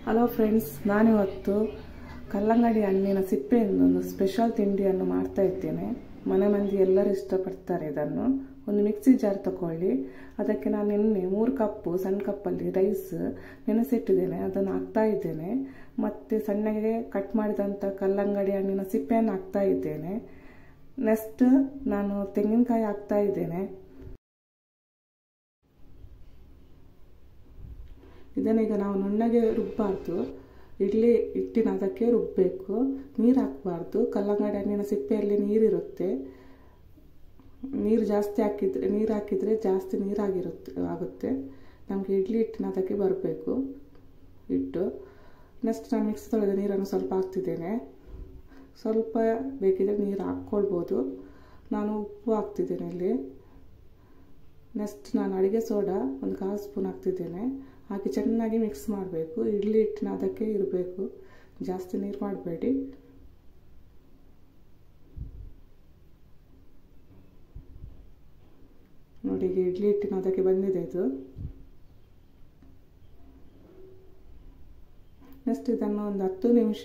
Hello friends, ನಾನಿವತ್ತು ಕಲ್ಲಂಗಡಿ ಹಣ್ಣಿನ ಸಿಪ್ಪೆಯಿಂದ ಒಂದು ಸ್ಪೆಷಲ್ ತಿಂಡಿಯನ್ನು ಮಾಡ್ತಾ ಇದ್ದೇನೆ. ಮನೆ ಮಂದಿ ಎಲ್ಲರೂ ಇಷ್ಟಪಡ್ತಾರೆ ಇದನ್ನು. ಒಂದು ಮಿಕ್ಸಿ ಜಾರ್ ತಗೊಳ್ಳಿ. ಅದಕ್ಕೆ ನಾನು ನಿನ್ನೆ 3 ಕಪ್ಪು ಸಣ್ಣ ಕಪ್ಪಲ್ಲಿ ರೈಸ್ ನೆನೆಸಿಟ್ಟಿದ್ದೇನೆ, ಅದನ್ನು ಹಾಕ್ತಾ ಇದ್ದೇನೆ. ಮತ್ತು ಸಣ್ಣಗೆ ಕಟ್ ಮಾಡಿದಂಥ ಕಲ್ಲಂಗಡಿ ಹಣ್ಣಿನ ಸಿಪ್ಪೆಯನ್ನು ಹಾಕ್ತಾ ಇದ್ದೇನೆ. ನೆಕ್ಸ್ಟ್ ನಾನು ತೆಂಗಿನಕಾಯಿ ಹಾಕ್ತಾ ಇದ್ದೇನೆ. ಇದನ್ನೀಗ ನಾವು ನುಣ್ಣಗೆ ರುಬ್ಬಾರ್ದು, ಇಡ್ಲಿ ಹಿಟ್ಟಿನ ಅದಕ್ಕೆ ರುಬ್ಬಬೇಕು. ನೀರು ಹಾಕಬಾರ್ದು. ಕಲ್ಲಂಗಡಿ ಹಣ್ಣಿನ ಸಿಪ್ಪೆಯಲ್ಲಿ ನೀರಿರುತ್ತೆ. ನೀರು ಹಾಕಿದರೆ ಜಾಸ್ತಿ ಆಗುತ್ತೆ. ನಮಗೆ ಇಡ್ಲಿ ಹಿಟ್ಟಿನ ಅದಕ್ಕೆ ಬರಬೇಕು ಹಿಟ್ಟು. ನೆಕ್ಸ್ಟ್ ನಾನು ಮಿಕ್ಸ್ ತೊಳೆದ ನೀರನ್ನು ಸ್ವಲ್ಪ ಹಾಕ್ತಿದ್ದೇನೆ. ಸ್ವಲ್ಪ ಬೇಕಿದ್ರೆ ನೀರು ಹಾಕ್ಕೊಳ್ಬೋದು. ನಾನು ಉಪ್ಪು ಹಾಕ್ತಿದ್ದೇನೆ ಇಲ್ಲಿ. ನೆಕ್ಸ್ಟ್ ನಾನು ಅಡುಗೆ ಸೋಡಾ 1/4 ಸ್ಪೂನ್ ಹಾಕ್ತಿದ್ದೇನೆ. ಹಾಕಿ ಚೆನ್ನಾಗಿ ಮಿಕ್ಸ್ ಮಾಡಬೇಕು. ಇಡ್ಲಿ ಹಿಟ್ಟಿನ ಅದಕ್ಕೆ ಇರಬೇಕು, ಜಾಸ್ತಿ ನೀರು ಮಾಡಬೇಡಿ. ನೋಡಿ, ಈಗ ಇಡ್ಲಿ ಹಿಟ್ಟಿನ ಅದಕ್ಕೆ ಬಂದಿದೆ ಇದು. ನೆಕ್ಸ್ಟ್ ಇದನ್ನು ಒಂದು 10 ನಿಮಿಷ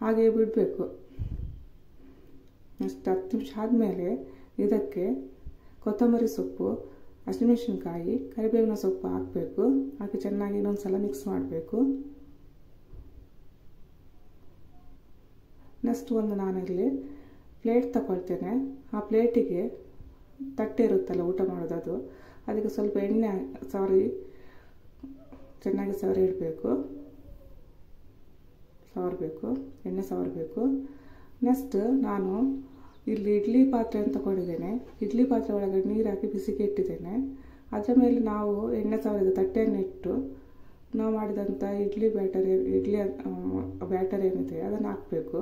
ಹಾಗೆ ಬಿಡಬೇಕು. ನೆಕ್ಸ್ಟ್ 10 ನಿಮಿಷ ಆದಮೇಲೆ ಇದಕ್ಕೆ ಕೊತ್ತಂಬರಿ ಸೊಪ್ಪು, ಹಸಿಮೆಣಸಿನಕಾಯಿ, ಕರಿಬೇವಿನ ಸೊಪ್ಪು ಹಾಕಬೇಕು. ಹಾಕಿ ಚೆನ್ನಾಗಿ ಇನ್ನೊಂದು ಸಲ ಮಿಕ್ಸ್ ಮಾಡಬೇಕು. ನೆಕ್ಸ್ಟ್ ನಾನಿಲ್ಲಿ ಪ್ಲೇಟ್ ತಗೊಳ್ತೇನೆ. ಆ ಪ್ಲೇಟಿಗೆ ತಟ್ಟೆ ಇರುತ್ತಲ್ಲ ಊಟ ಮಾಡೋದು, ಅದಕ್ಕೆ ಸ್ವಲ್ಪ ಎಣ್ಣೆ ಚೆನ್ನಾಗಿ ಎಣ್ಣೆ ಸವರಬೇಕು. ನೆಕ್ಸ್ಟ್ ನಾನು ಇಲ್ಲಿ ಇಡ್ಲಿ ಪಾತ್ರೆಯನ್ನು ತಗೊಂಡಿದ್ದೇನೆ. ಇಡ್ಲಿ ಪಾತ್ರೆ ಒಳಗಡೆ ನೀರು ಹಾಕಿ ಬಿಸಿಗೆ ಇಟ್ಟಿದ್ದೇನೆ. ಅದರ ಮೇಲೆ ನಾವು ಎಣ್ಣೆ ಸವರಿದ ತಟ್ಟೆಯನ್ನು ಇಟ್ಟು ನಾವು ಮಾಡಿದಂಥ ಇಡ್ಲಿ ಬ್ಯಾಟರ್ ಏನಿದೆ ಅದನ್ನು ಹಾಕಬೇಕು.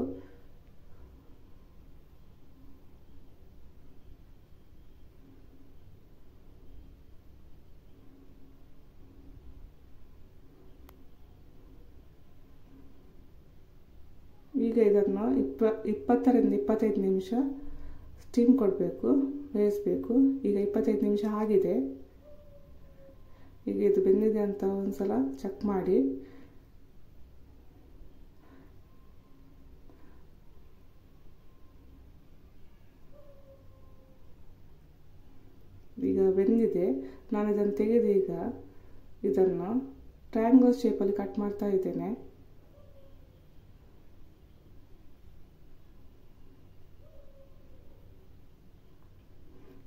ಈಗ ಇದನ್ನು 20ರಿಂದ 25 ನಿಮಿಷ ಸ್ಟೀಮ್ ಕೊಡಬೇಕು, ಬೇಯಿಸಬೇಕು. ಈಗ 25 ನಿಮಿಷ ಆಗಿದೆ. ಈಗ ಇದು ಬೆಂದಿದೆ ಅಂತ ಒಂದ್ಸಲ ಚೆಕ್ ಮಾಡಿ. ಈಗ ಬೆಂದಿದೆ. ನಾನು ಇದನ್ನು ತೆಗೆದು ಈಗ ಇದನ್ನು ಟ್ರಯಾಂಗಲ್ ಶೇಪಲ್ಲಿ ಕಟ್ ಮಾಡ್ತಾ ಇದ್ದೇನೆ.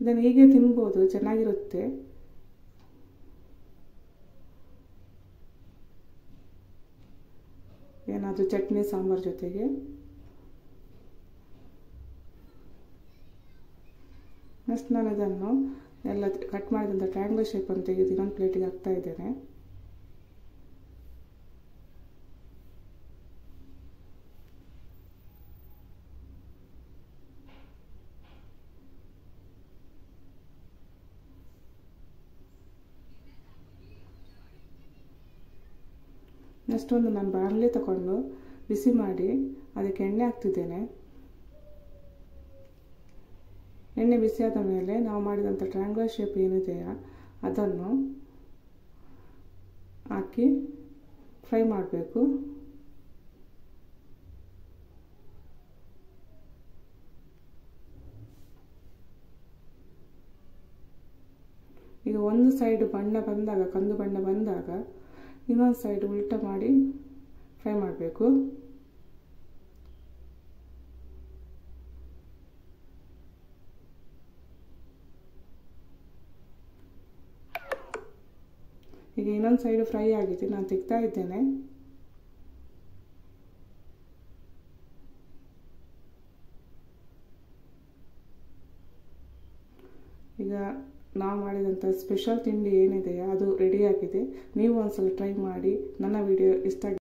ಇದನ್ನು ಹೀಗೆ ತಿನ್ಬೋದು, ಚೆನ್ನಾಗಿರುತ್ತೆ. ಏನಾದರೂ ಚಟ್ನಿ ಸಾಂಬಾರ್ ಜೊತೆಗೆ. ನೆಕ್ಸ್ಟ್ ನಾನು ಇದನ್ನು ಎಲ್ಲ ಕಟ್ ಮಾಡಿದಂಥ ಟ್ರಯಾಂಗಲ್ ಶೇಪನ್ನು ತೆಗೆದು ಇನ್ನೊಂದು ಪ್ಲೇಟಿಗೆ ಹಾಕ್ತಾ ಇದ್ದೇನೆ. ನೆಕ್ಸ್ಟ್ ನಾನು ಬಾಣಲೆ ತಗೊಂಡು ಬಿಸಿ ಮಾಡಿ ಅದಕ್ಕೆ ಎಣ್ಣೆ ಹಾಕ್ತಿದ್ದೇನೆ. ಎಣ್ಣೆ ಬಿಸಿಯಾದ ಮೇಲೆ ನಾವು ಮಾಡಿದಂಥ ಟ್ರಯಾಂಗಲ್ ಶೇಪ್ ಏನಿದೆಯಾ ಅದನ್ನು ಹಾಕಿ ಫ್ರೈ ಮಾಡಬೇಕು. ಈಗ ಒಂದು ಸೈಡ್ ಕಂದು ಬಣ್ಣ ಬಂದಾಗ ಇನ್ನೊಂದು ಸೈಡ್ ಉಲ್ಟಾ ಮಾಡಿ ಫ್ರೈ ಮಾಡಬೇಕು. ಈಗ ಇನ್ನೊಂದು ಸೈಡ್ ಫ್ರೈ ಆಗಿದೆ, ನಾನು ತೆಗ್ತಾ ಇದ್ದೇನೆ. ಈಗ ನಾವು ಮಾಡಿದಂಥ ಸ್ಪೆಷಲ್ ತಿಂಡಿ ಏನಿದೆಯಾ ಅದು ರೆಡಿಯಾಗಿದೆ. ನೀವು ಒಂದ್ಸಲ ಟ್ರೈ ಮಾಡಿ. ನನ್ನ ವಿಡಿಯೋ ಇಷ್ಟ